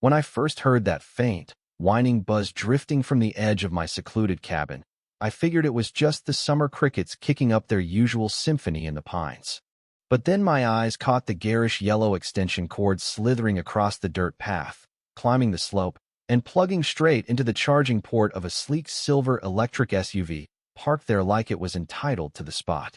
When I first heard that faint, whining buzz drifting from the edge of my secluded cabin, I figured it was just the summer crickets kicking up their usual symphony in the pines. But then my eyes caught the garish yellow extension cord slithering across the dirt path, climbing the slope, and plugging straight into the charging port of a sleek silver electric SUV, parked there like it was entitled to the spot.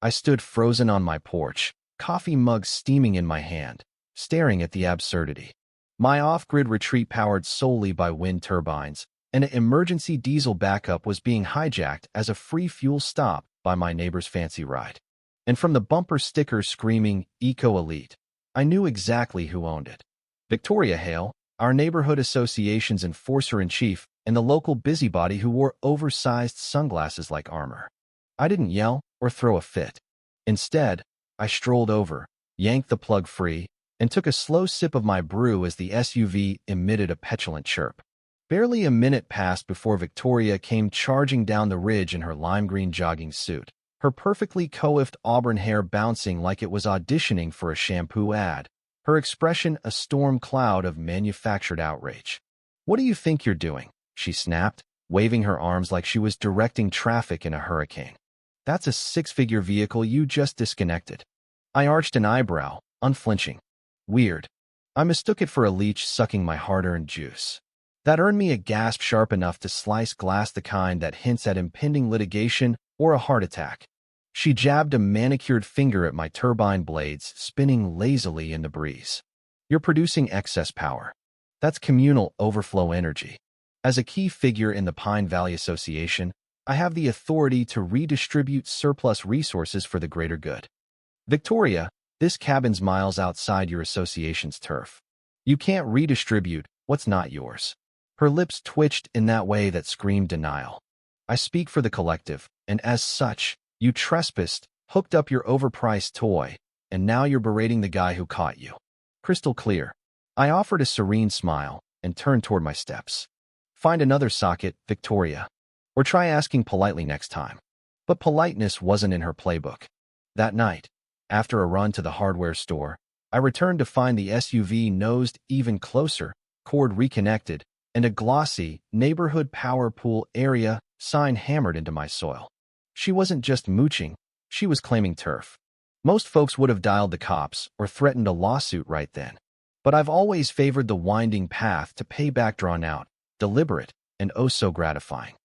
I stood frozen on my porch, coffee mug steaming in my hand, staring at the absurdity. My off-grid retreat powered solely by wind turbines, and an emergency diesel backup was being hijacked as a free fuel stop by my neighbor's fancy ride. And from the bumper sticker screaming, Eco Elite, I knew exactly who owned it. Victoria Hale, our neighborhood association's enforcer-in-chief, and the local busybody who wore oversized sunglasses like armor. I didn't yell or throw a fit. Instead, I strolled over, yanked the plug free, and took a slow sip of my brew as the SUV emitted a petulant chirp. Barely a minute passed before Victoria came charging down the ridge in her lime green jogging suit, her perfectly coiffed auburn hair bouncing like it was auditioning for a shampoo ad, her expression a storm cloud of manufactured outrage. "What do you think you're doing?" she snapped, waving her arms like she was directing traffic in a hurricane. "That's a six-figure vehicle you just disconnected." I arched an eyebrow, unflinching. Weird. I mistook it for a leech sucking my hard-earned juice. That earned me a gasp sharp enough to slice glass, the kind that hints at impending litigation or a heart attack. She jabbed a manicured finger at my turbine blades, spinning lazily in the breeze. "You're producing excess power. That's communal overflow energy. As a key figure in the Pine Valley Association, I have the authority to redistribute surplus resources for the greater good. Victoria, this cabin's miles outside your association's turf. You can't redistribute what's not yours." Her lips twitched in that way that screamed denial. "I speak for the collective, and as such, you trespassed, hooked up your overpriced toy, and now you're berating the guy who caught you." Crystal clear. I offered a serene smile and turned toward my steps. "Find another socket, Victoria. Or try asking politely next time." But politeness wasn't in her playbook. That night, after a run to the hardware store, I returned to find the SUV nosed even closer, cord reconnected, and a glossy neighborhood power pool area sign hammered into my soil. She wasn't just mooching, she was claiming turf. Most folks would have dialed the cops or threatened a lawsuit right then. But I've always favored the winding path to payback, drawn out, deliberate, and oh so gratifying.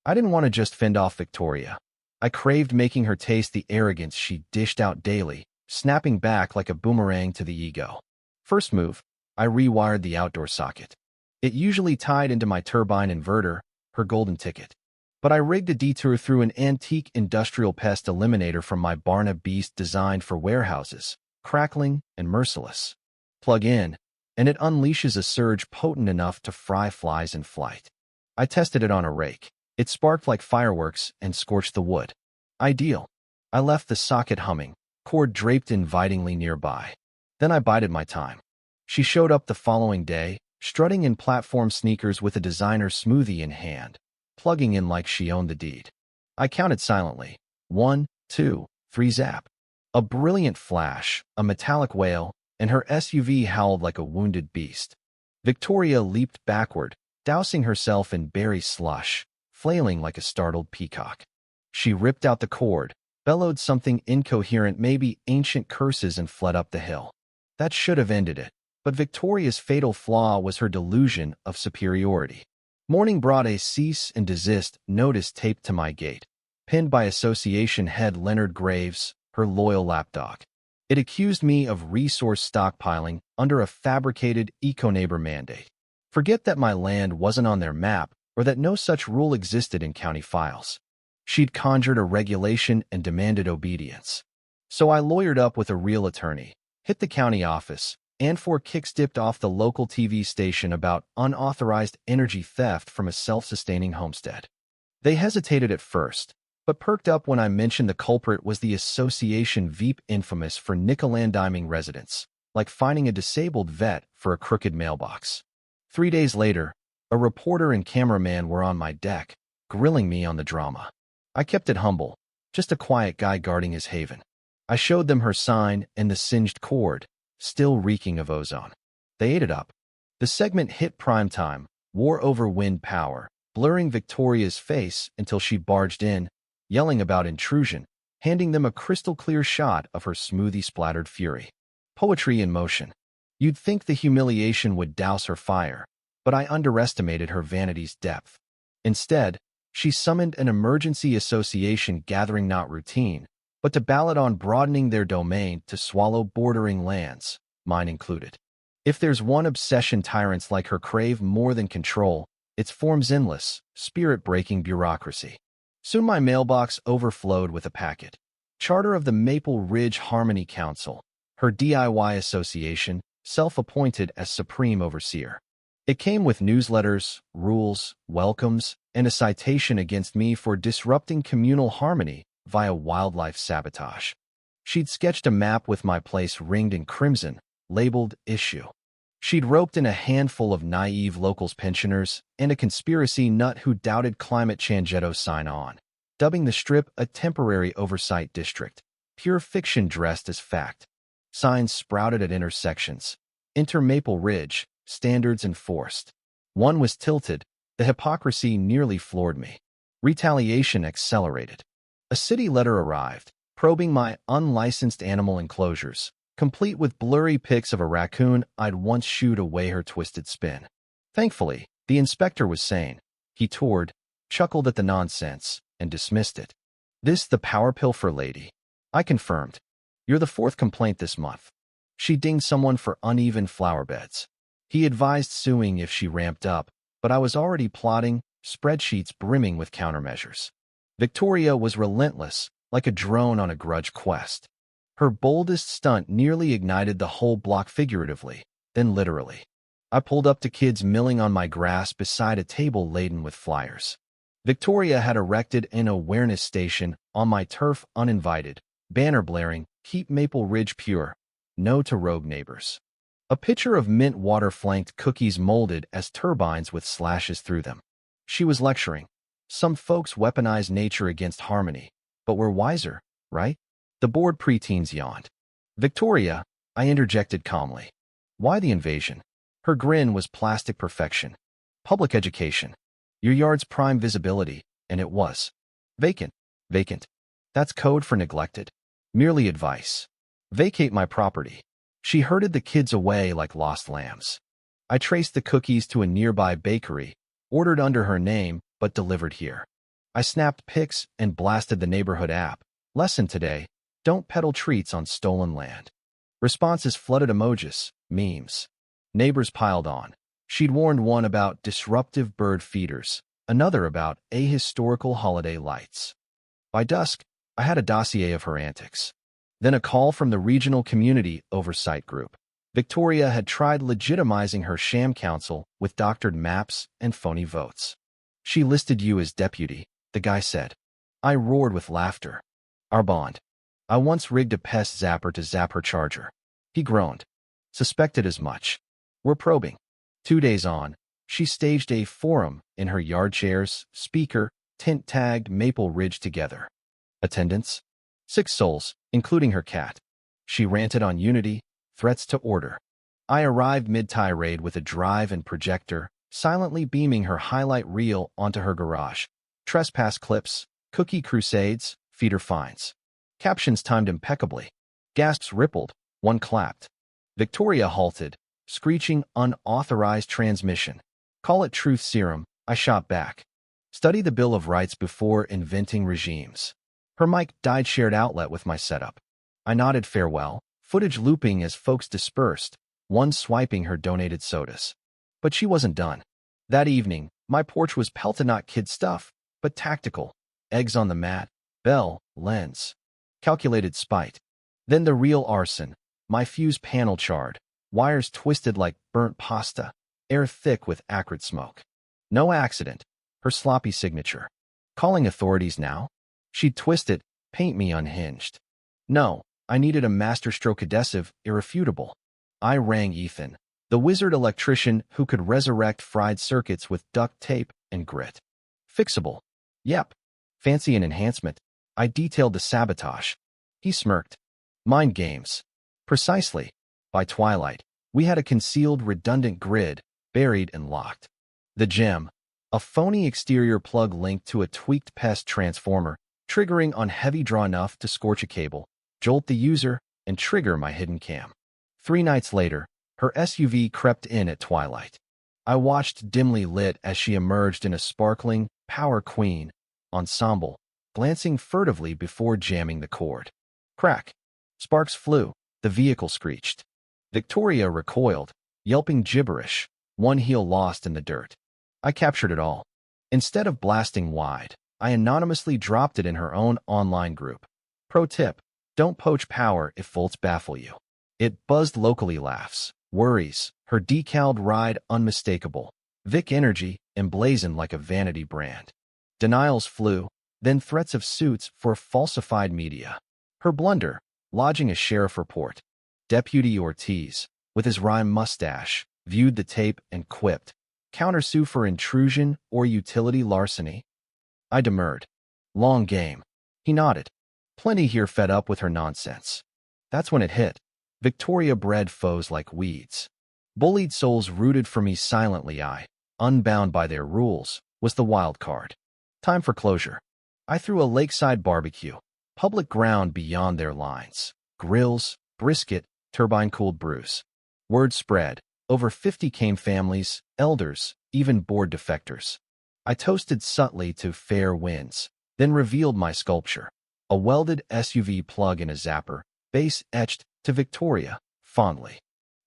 I didn't want to just fend off Victoria. I craved making her taste the arrogance she dished out daily, snapping back like a boomerang to the ego. First move, I rewired the outdoor socket. It usually tied into my turbine inverter, her golden ticket. But I rigged a detour through an antique industrial pest eliminator from my Barna Beast designed for warehouses, crackling and merciless. Plug in, and it unleashes a surge potent enough to fry flies in flight. I tested it on a rake. It sparked like fireworks and scorched the wood. Ideal. I left the socket humming, cord draped invitingly nearby. Then I bided my time. She showed up the following day, strutting in platform sneakers with a designer smoothie in hand, plugging in like she owned the deed. I counted silently. 1, 2, 3, zap. A brilliant flash, a metallic wail, and her SUV howled like a wounded beast. Victoria leaped backward, dousing herself in berry slush, flailing like a startled peacock. She ripped out the cord, bellowed something incoherent, maybe ancient curses, and fled up the hill. That should have ended it, but Victoria's fatal flaw was her delusion of superiority. Morning brought a cease and desist notice taped to my gate, pinned by association head Leonard Graves, her loyal lapdog. It accused me of resource stockpiling under a fabricated eco-neighbor mandate. Forget that my land wasn't on their map or that no such rule existed in county files. She'd conjured a regulation and demanded obedience. So I lawyered up with a real attorney, hit the county office, and 4 kicks dipped off the local TV station about unauthorized energy theft from a self-sustaining homestead. They hesitated at first, but perked up when I mentioned the culprit was the association Veep, infamous for nickel-and-diming residents, like finding a disabled vet for a crooked mailbox. 3 days later, a reporter and cameraman were on my deck, grilling me on the drama. I kept it humble, just a quiet guy guarding his haven. I showed them her sign and the singed cord, still reeking of ozone. They ate it up. The segment hit primetime, war over wind power, blurring Victoria's face until she barged in, yelling about intrusion, handing them a crystal-clear shot of her smoothie-splattered fury. Poetry in motion. You'd think the humiliation would douse her fire, but I underestimated her vanity's depth. Instead, she summoned an emergency association gathering not routine, but to ballot on broadening their domain to swallow bordering lands, mine included. If there's one obsession tyrants like her crave more than control, it's form's endless, spirit-breaking bureaucracy. Soon my mailbox overflowed with a packet. Charter of the Maple Ridge Harmony Council, her DIY association, self-appointed as supreme overseer. It came with newsletters, rules, welcomes, and a citation against me for disrupting communal harmony via wildlife sabotage. She'd sketched a map with my place ringed in crimson, labeled Issue. She'd roped in a handful of naive locals pensioners and a conspiracy nut who doubted climate change's sign-on, dubbing the Strip a temporary oversight district, pure fiction dressed as fact. Signs sprouted at intersections. Enter Maple Ridge, standards enforced. One was tilted. The hypocrisy nearly floored me. Retaliation accelerated. A city letter arrived, probing my unlicensed animal enclosures, complete with blurry pics of a raccoon I'd once shooed away her twisted spin. Thankfully, the inspector was sane. He toured, chuckled at the nonsense, and dismissed it. This the power pill for lady. I confirmed. You're the fourth complaint this month. She dinged someone for uneven flower beds. He advised suing if she ramped up, but I was already plotting, spreadsheets brimming with countermeasures. Victoria was relentless, like a drone on a grudge quest. Her boldest stunt nearly ignited the whole block figuratively, then literally. I pulled up to kids milling on my grass beside a table laden with flyers. Victoria had erected an awareness station on my turf uninvited, banner blaring, "Keep Maple Ridge Pure. No to rogue neighbors." A pitcher of mint water flanked cookies molded as turbines with slashes through them. She was lecturing. Some folks weaponize nature against harmony, but we're wiser, right? The bored preteens yawned. Victoria, I interjected calmly. Why the invasion? Her grin was plastic perfection. Public education. Your yard's prime visibility, and it was. Vacant. Vacant. That's code for neglected. Merely advice. Vacate my property. She herded the kids away like lost lambs. I traced the cookies to a nearby bakery, ordered under her name, but delivered here. I snapped pics and blasted the neighborhood app. Lesson today, don't peddle treats on stolen land. Responses flooded emojis, memes. Neighbors piled on. She'd warned one about disruptive bird feeders, another about ahistorical holiday lights. By dusk, I had a dossier of her antics. Then a call from the regional community oversight group. Victoria had tried legitimizing her sham council with doctored maps and phony votes. She listed you as deputy, the guy said. I roared with laughter. Our bond. I once rigged a pest zapper to zap her charger. He groaned. Suspected as much. We're probing. 2 days on, she staged a forum in her yard chairs, speaker, tent-tagged Maple Ridge together. Attendance? 6 souls, including her cat. She ranted on unity, threats to order. I arrived mid-tirade with a drive and projector, silently beaming her highlight reel onto her garage. Trespass clips, cookie crusades, feeder fines. Captions timed impeccably. Gasps rippled, one clapped. Victoria halted, screeching unauthorized transmission. Call it truth serum, I shot back. Study the Bill of Rights before inventing regimes. Her mic died shared outlet with my setup. I nodded farewell, footage looping as folks dispersed, one swiping her donated sodas. But she wasn't done. That evening, my porch was pelted not kid stuff, but tactical. Eggs on the mat, bell, lens. Calculated spite. Then the real arson. My fuse panel charred, wires twisted like burnt pasta, air thick with acrid smoke. No accident. Her sloppy signature. Calling authorities now? She'd twist it, paint me unhinged. No, I needed a masterstroke adhesive, irrefutable. I rang Ethan, the wizard electrician who could resurrect fried circuits with duct tape and grit. Fixable. Yep. Fancy an enhancement. I detailed the sabotage. He smirked. Mind games. Precisely. By twilight, we had a concealed redundant grid, buried and locked. The gem, a phony exterior plug linked to a tweaked pest transformer, triggering on heavy draw enough to scorch a cable, jolt the user, and trigger my hidden cam. 3 nights later, her SUV crept in at twilight. I watched dimly lit as she emerged in a sparkling Power Queen ensemble, glancing furtively before jamming the cord. Crack. Sparks flew. The vehicle screeched. Victoria recoiled, yelping gibberish, one heel lost in the dirt. I captured it all. Instead of blasting wide, I anonymously dropped it in her own online group. Pro tip: don't poach power if volts baffle you. It buzzed locally laughs, worries, her decaled ride unmistakable. Vic Energy emblazoned like a vanity brand. Denials flew, then threats of suits for falsified media. Her blunder, lodging a sheriff report. Deputy Ortiz, with his rhyme mustache, viewed the tape and quipped, "Countersue for intrusion or utility larceny?" I demurred. "Long game." He nodded. "Plenty here fed up with her nonsense." That's when it hit. Victoria bred foes like weeds. Bullied souls rooted for me silently. I, unbound by their rules, was the wild card. Time for closure. I threw a lakeside barbecue, public ground beyond their lines. Grills, brisket, turbine-cooled brews. Word spread. Over 50 came families, elders, even bored defectors. I toasted subtly to fair winds, then revealed my sculpture. A welded SUV plug in a Zapper, base etched to Victoria, fondly.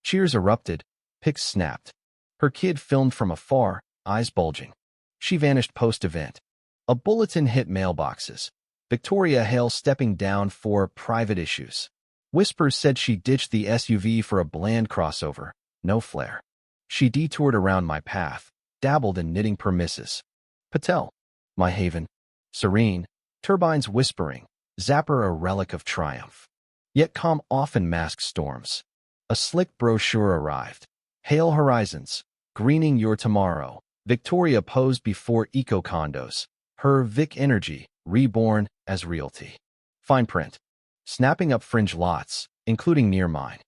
Cheers erupted, pics snapped. Her kid filmed from afar, eyes bulging. She vanished post-event. A bulletin hit mailboxes. Victoria Hale stepping down for private issues. Whispers said she ditched the SUV for a bland crossover. No flair. She detoured around my path, dabbled in knitting permisses. Patel, my haven. Serene, turbines whispering. Zapper a relic of triumph. Yet calm often masks storms. A slick brochure arrived. Hail horizons, greening your tomorrow. Victoria posed before eco-condos. Her Vic Energy, reborn as realty. Fine print. Snapping up fringe lots, including near mine.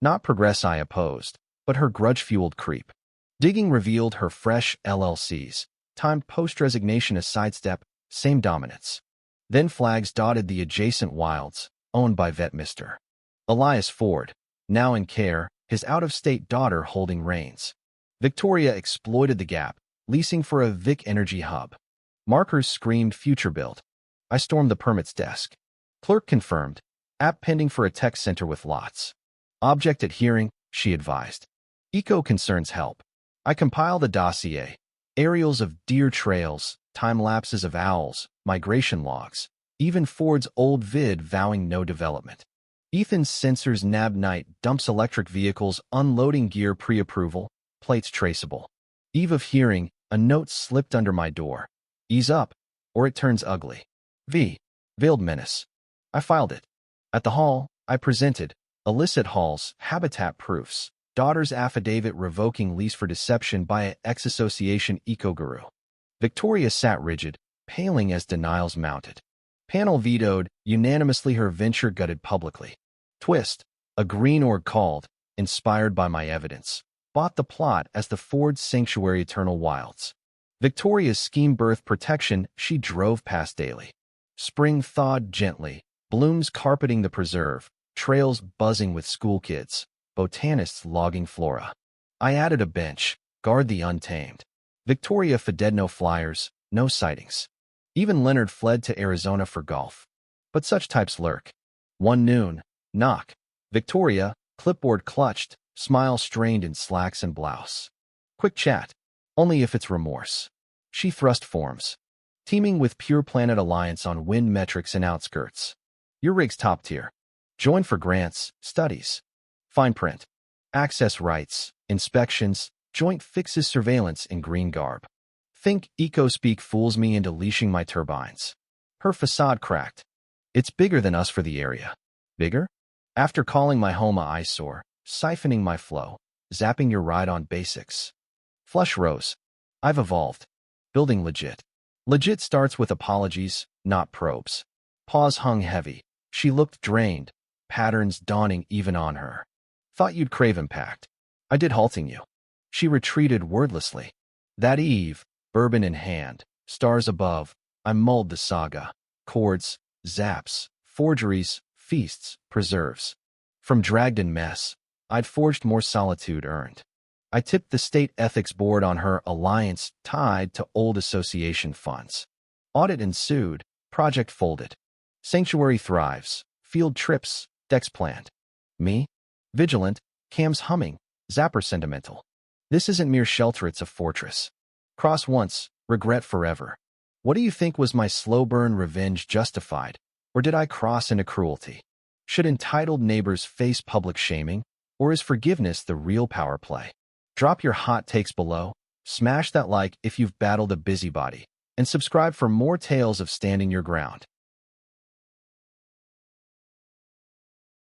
Not progress I opposed, but her grudge-fueled creep. Digging revealed her fresh LLCs. Timed post-resignation a sidestep, same dominance. Then flags dotted the adjacent wilds, owned by vet Mr. Elias Ford, now in care, his out-of-state daughter holding reins. Victoria exploited the gap, leasing for a Vic Energy hub. Markers screamed future build. I stormed the permits desk. Clerk confirmed. App pending for a tech center with lots. Object at hearing, she advised. Eco concerns help. I compiled a dossier. Aerials of deer trails, time-lapses of owls, migration logs. Even Ford's old vid vowing no development. Ethan's sensors nab night dumps electric vehicles unloading gear pre-approval, plates traceable. Eve of hearing, a note slipped under my door. Ease up, or it turns ugly. Veiled menace. I filed it. At the hall, I presented illicit halls, habitat proofs, daughter's affidavit revoking lease for deception by an ex-association eco-guru. Victoria sat rigid, paling as denials mounted. Panel vetoed, unanimously her venture gutted publicly. Twist, a green org called, inspired by my evidence, bought the plot as the Ford Sanctuary Eternal Wilds. Victoria's scheme birthed protection she drove past daily. Spring thawed gently, blooms carpeting the preserve, trails buzzing with school kids, botanists logging flora. I added a bench, guard the untamed. Victoria fed no flyers, no sightings. Even Leonard fled to Arizona for golf. But such types lurk. One noon, knock. Victoria, clipboard clutched, smile strained in slacks and blouse. Quick chat. Only if it's remorse. She thrust forms. Teaming with Pure Planet Alliance on wind metrics and outskirts. Your rig's top tier. Join for grants, studies. Fine print. Access rights, inspections, joint fixes surveillance in green garb. Think EcoSpeak fools me into leashing my turbines. Her facade cracked. It's bigger than us for the area. Bigger? After calling my home a eyesore, siphoning my flow, zapping your ride on basics. Flush rose. I've evolved. Building legit. Legit starts with apologies, not probes. Pause hung heavy. She looked drained, patterns dawning even on her. Thought you'd crave impact. I did halting you. She retreated wordlessly. That eve, bourbon in hand, stars above, I mulled the saga. Chords, zaps, forgeries, feasts, preserves. From dragged-in mess, I'd forged more solitude earned. I tipped the state ethics board on her alliance tied to old association funds. Audit ensued, project folded. Sanctuary thrives, field trips, decks planned. Me? Vigilant, cams humming, Zapper sentimental. This isn't mere shelter, it's a fortress. Cross once, regret forever. What do you think, was my slow burn revenge justified, or did I cross into cruelty? Should entitled neighbors face public shaming, or is forgiveness the real power play? Drop your hot takes below, smash that like if you've battled a busybody, and subscribe for more tales of standing your ground.